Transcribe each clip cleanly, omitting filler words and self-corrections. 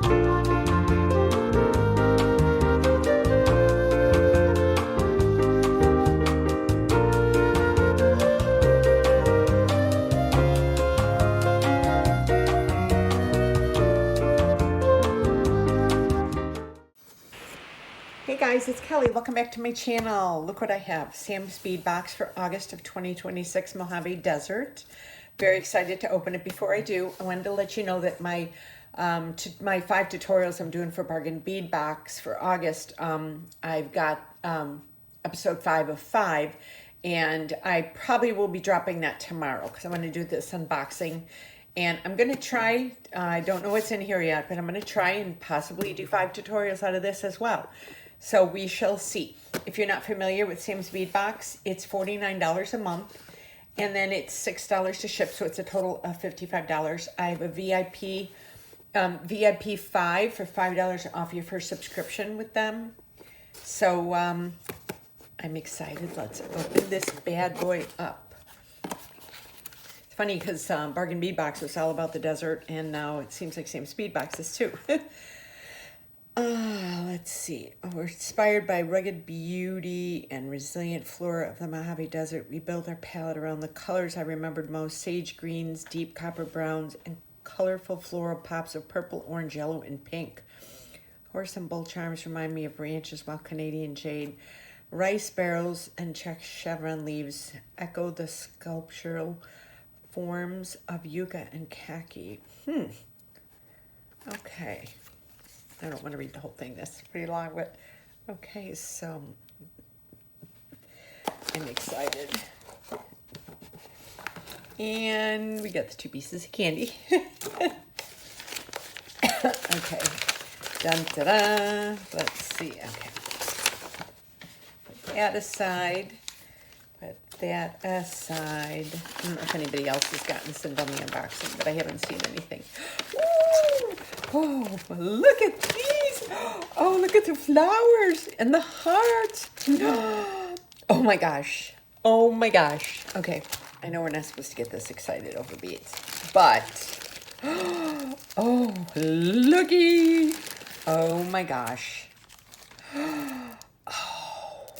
Hey guys, it's Kelly. Welcome back to my channel. Look what I have. Sam's bead box for August of 2026 Mojave Desert. Very excited to open it. Before I do, I wanted to let you know that my 5 tutorials I'm doing for Bargain Bead Box for August, I've got episode 5 of 5, and I probably will be dropping that tomorrow because I'm going to do this unboxing. And I'm going to try, I don't know what's in here yet, but I'm going to try and possibly do 5 tutorials out of this as well. So we shall see. If you're not familiar with Sam's Bead Box, it's $49 a month, and then it's $6 to ship, so it's a total of $55. I have a VIP 5 for $5 off your first subscription with them. So I'm excited. Let's open this bad boy up. It's funny because Bargain Bead Box was all about the desert, and now it seems like Sam's Bead Box is too. Let's see. We're inspired by rugged beauty and resilient flora of the Mojave Desert. We built our palette around the colors I remembered most: sage greens, deep copper browns, and colorful floral pops of purple, orange, yellow, and pink. Horse and bull charms remind me of ranches, while Canadian jade, rice barrels, and check chevron leaves echo the sculptural forms of yucca and khaki. Okay. I don't want to read the whole thing. That's pretty long, but okay, so I'm excited. And we got the 2 pieces of candy. Okay. Dun-da-da. Let's see. Okay. Put that aside. Put that aside. I don't know if anybody else has gotten this and done the unboxing, but I haven't seen anything. Ooh! Oh, look at these. Oh, look at the flowers and the hearts. Oh my gosh. Oh my gosh. Okay, I know we're not supposed to get this excited over beads, but oh, looky. Oh my gosh. Oh.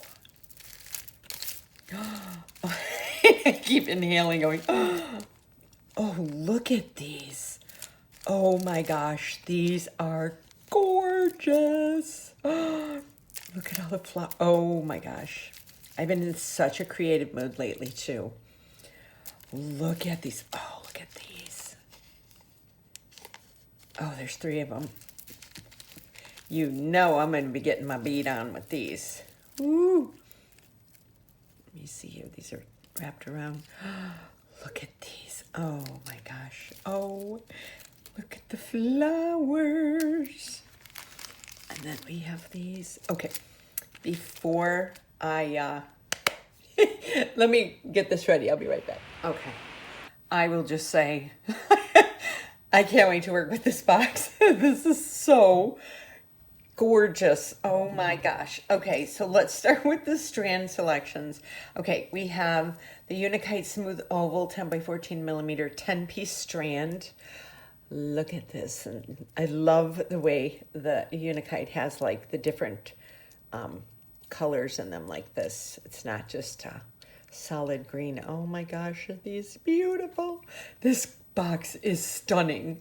I keep inhaling, going, oh, look at these. Oh my gosh, these are gorgeous. Look at all the flowers. Oh my gosh. I've been in such a creative mood lately too. Look at these. Oh, look at these. Oh, there's 3 of them. You know I'm going to be getting my bead on with these. Woo. Let me see here. These are wrapped around. Look at these. Oh my gosh. Oh, look at the flowers. And then we have these. Okay, before I, let me get this ready. I'll be right back. Okay, I will just say, I can't wait to work with this box. This is so gorgeous. Oh my gosh. Okay, so let's start with the strand selections. Okay, we have the Unikite Smooth Oval 10 by 14 millimeter 10-piece strand. Look at this. And I love the way the Unikite has like the different colors in them like this. It's not just a solid green. Oh my gosh, are these beautiful? This box is stunning.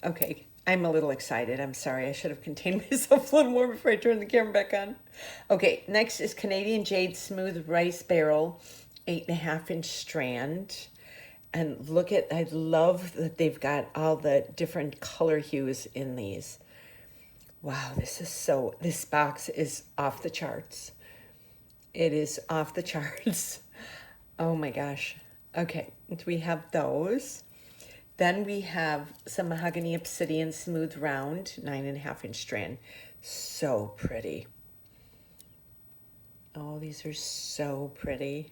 Okay, I'm a little excited. I'm sorry. I should have contained myself a little more before I turn the camera back on. Okay, next is Canadian Jade Smooth Rice Barrel 8.5-inch strand. And look at, I love that they've got all the different color hues in these. Wow, this box is off the charts. It is off the charts. Oh my gosh. Okay, we have those. Then we have some Mahogany Obsidian Smooth Round 9.5-inch strand. So pretty. Oh, these are so pretty.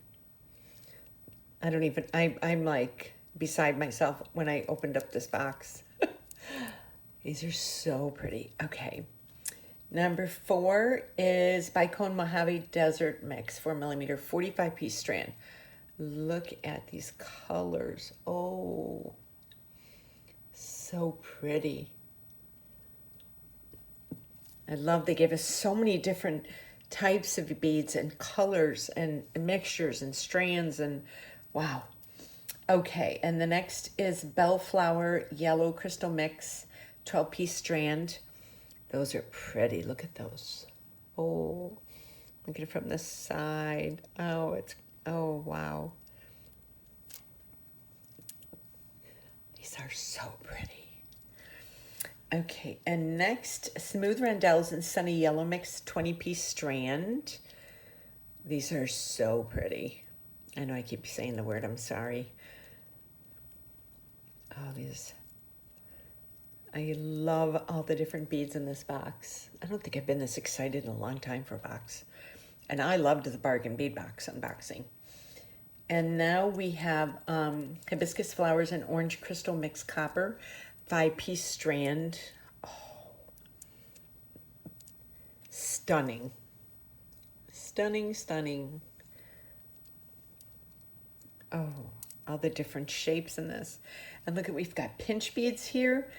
I don't even, I'm like beside myself when I opened up this box. These are so pretty. Okay. Number 4 is Bicone Mojave Desert Mix 4mm 45-piece strand. Look at these colors. Oh, so pretty. I love they gave us so many different types of beads and colors and mixtures and strands and wow. Okay, and the next is Bellflower Yellow Crystal Mix, 12-piece strand. Those are pretty. Look at those. Oh, look at it from the side. Oh, oh, wow. These are so pretty. Okay, and next, Smooth Rondelles and Sunny Yellow Mix, 20-piece strand. These are so pretty. I know I keep saying the word, I'm sorry. Oh, these. I love all the different beads in this box. I don't think I've been this excited in a long time for a box. And I loved the bargain bead box unboxing. And now we have hibiscus flowers and orange crystal mixed copper, 5-piece strand. Oh, stunning. Stunning, stunning. Oh, all the different shapes in this. And look at, we've got pinch beads here.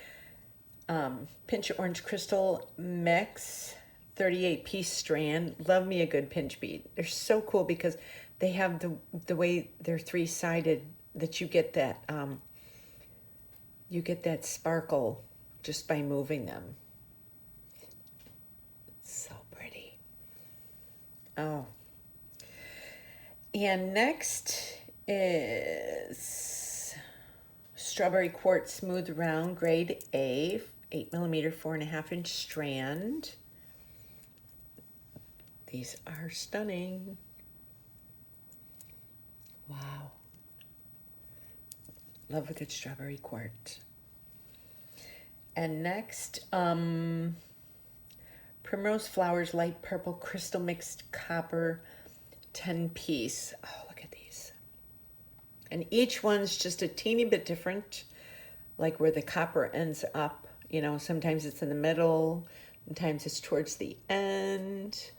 Pinch orange crystal mix, 38-piece strand. Love me a good pinch bead. They're so cool because they have the way they're 3-sided that you get that sparkle just by moving them. So pretty. Oh. And next is Strawberry Quartz Smooth Round Grade A, 8mm, 4.5-inch strand. These are stunning. Wow. Love a good strawberry quartz. And next, Primrose Flowers Light Purple Crystal Mixed Copper, 10-piece. Oh, look at these. And each one's just a teeny bit different, like where the copper ends up. You know, sometimes it's in the middle, sometimes it's towards the end.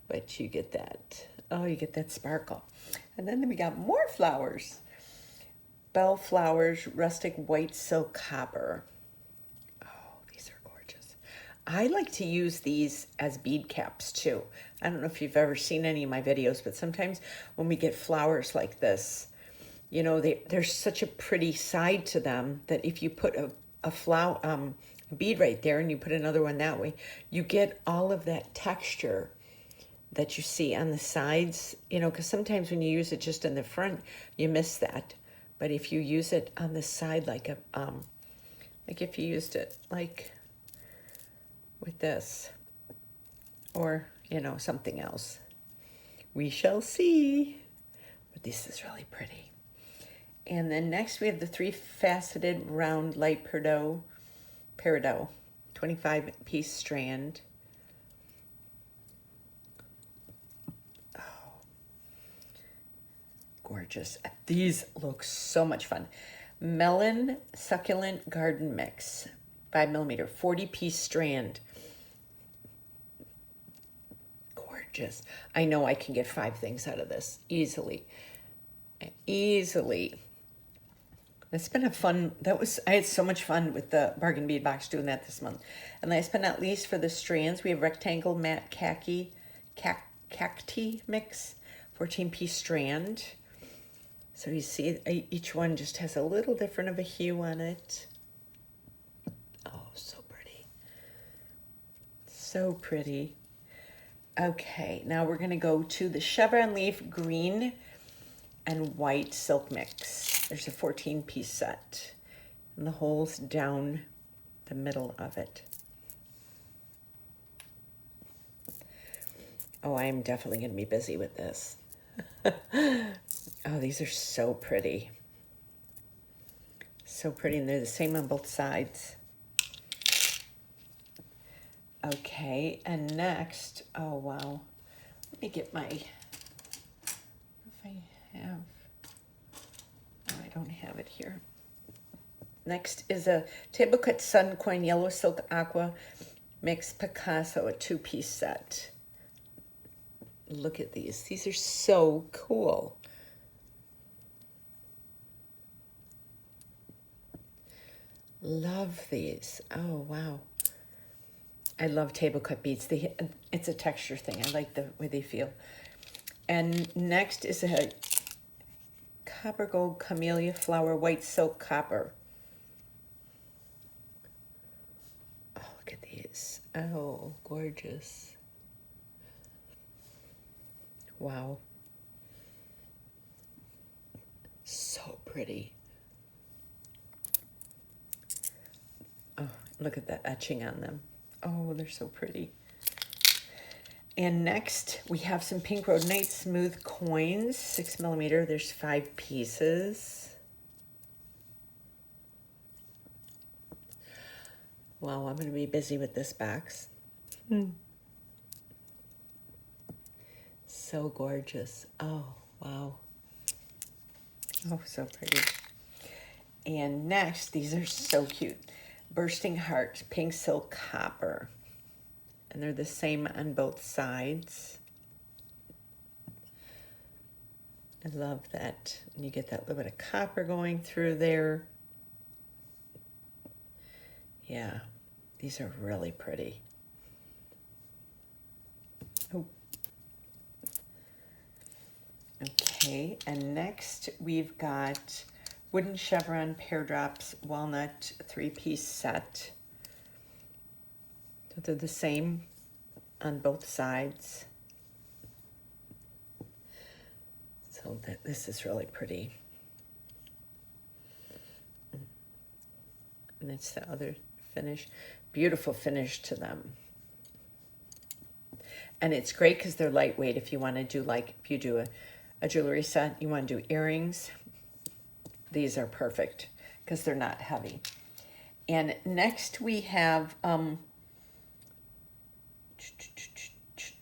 But you get that. Oh, you get that sparkle. And then we got more flowers. Bellflowers Rustic White Silk Copper. Oh, these are gorgeous. I like to use these as bead caps too. I don't know if you've ever seen any of my videos, but sometimes when we get flowers like this, you know, there's such a pretty side to them that if you put a flower, a bead right there and you put another one that way, you get all of that texture that you see on the sides, you know, because sometimes when you use it just in the front, you miss that. But if you use it on the side, like if you used it like with this, or, you know, something else, we shall see. But this is really pretty. And then next we have the 3-faceted round light peridot, 25-piece strand. Gorgeous. These look so much fun. Melon Succulent Garden Mix, 5mm, 40-piece strand. Gorgeous. I know I can get 5 things out of this easily. Easily. It's been a fun, I had so much fun with the bargain bead box doing that this month. And last but not least, for the strands, we have rectangle matte cacti mix, 14-piece strand. So you see each one just has a little different of a hue on it. Oh, so pretty. So pretty. Okay, now we're gonna go to the chevron leaf green and white silk mix. There's a 14-piece set. And the holes down the middle of it. Oh, I'm definitely gonna be busy with this. Oh, these are so pretty. So pretty, and they're the same on both sides. Okay, and next, oh wow. Let me get my, if I have, oh, I don't have it here. Next is a table cut sun coin yellow silk aqua mix Picasso, a 2-piece set. Look at these. These are so cool. Love these. Oh, wow. I love table cut beads. It's a texture thing. I like the way they feel. And next is a copper gold camellia flower white silk copper. Oh, look at these. Oh, gorgeous. Wow. So pretty. Oh, look at that etching on them. Oh, they're so pretty. And next, we have some Pink Rhodonite smooth coins, 6mm. There's 5 pieces. Wow, I'm going to be busy with this box. So gorgeous. Oh, wow. Oh, so pretty. And next, these are so cute. Bursting Heart, pink silk copper. And they're the same on both sides. I love that. And you get that little bit of copper going through there. Yeah, these are really pretty. Oh. Okay, and next we've got wooden chevron pear drops walnut 3-piece set. So they're the same on both sides. So this is really pretty. And it's the other finish. Beautiful finish to them. And it's great because they're lightweight. If you want to do, like, if you do a jewelry set, you want to do earrings, these are perfect because they're not heavy. And next we have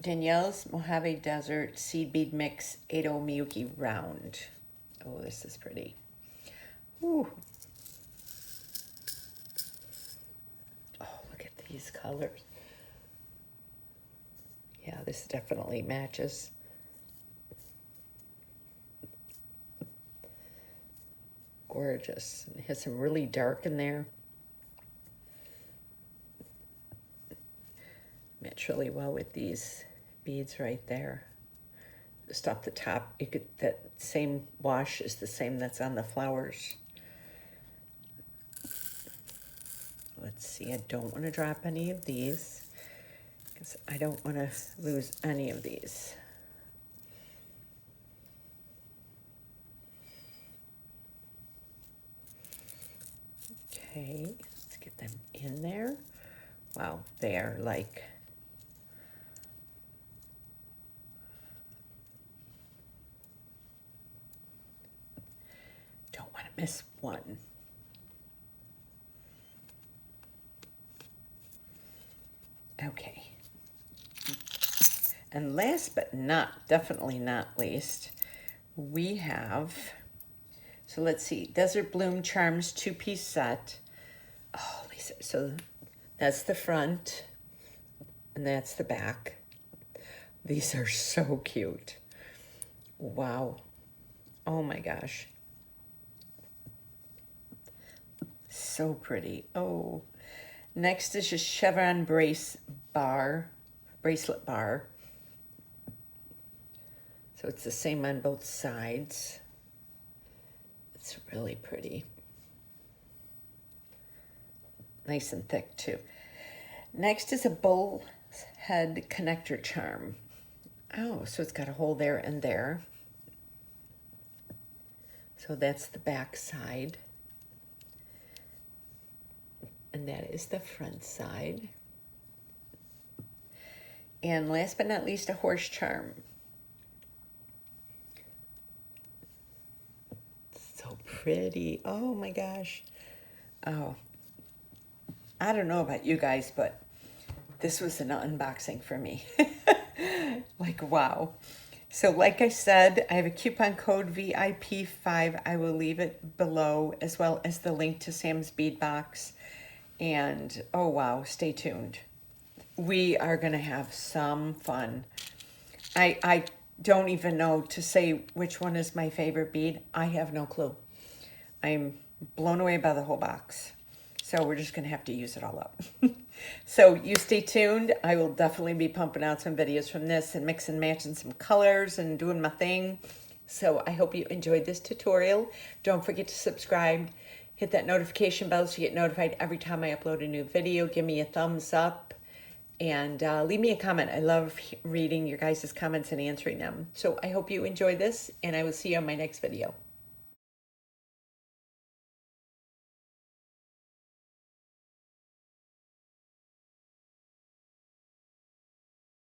Danielle's Mojave Desert Seed Bead Mix 80 Miyuki Round. Oh, this is pretty. Ooh. Oh, look at these colors. Yeah, this definitely matches. Gorgeous. It has some really dark in there. Match really well with these beads right there. Just off the top, you could, that same wash is the same that's on the flowers. Let's see, I don't want to drop any of these because I don't want to lose any of these. Okay, let's get them in there. Wow, they are like, don't want to miss one. Okay. And last but definitely not least, we have, so let's see, Desert Bloom Charms 2-piece set. Oh, Lisa, so that's the front and that's the back. These are so cute. Wow. Oh my gosh. So pretty. Oh. Next is just chevron bracelet bar. So it's the same on both sides. It's really pretty. Nice and thick too. Next is a bull head connector charm. Oh, so it's got a hole there and there. So that's the back side. And that is the front side. And last but not least, a horse charm. So pretty. Oh my gosh. Oh, I don't know about you guys, but this was an unboxing for me. Like, wow. So like I said, I have a coupon code VIP5. I will leave it below, as well as the link to Sam's bead box. And oh wow, stay tuned. We are gonna have some fun. I don't even know to say which one is my favorite bead. I have no clue. I'm blown away by the whole box. So we're just gonna have to use it all up. So you stay tuned. I will definitely be pumping out some videos from this and mix and matching some colors and doing my thing. So I hope you enjoyed this tutorial. Don't forget to subscribe. Hit that notification bell so you get notified every time I upload a new video. Give me a thumbs up and leave me a comment. I love reading your guys' comments and answering them. So I hope you enjoy this, and I will see you on my next video.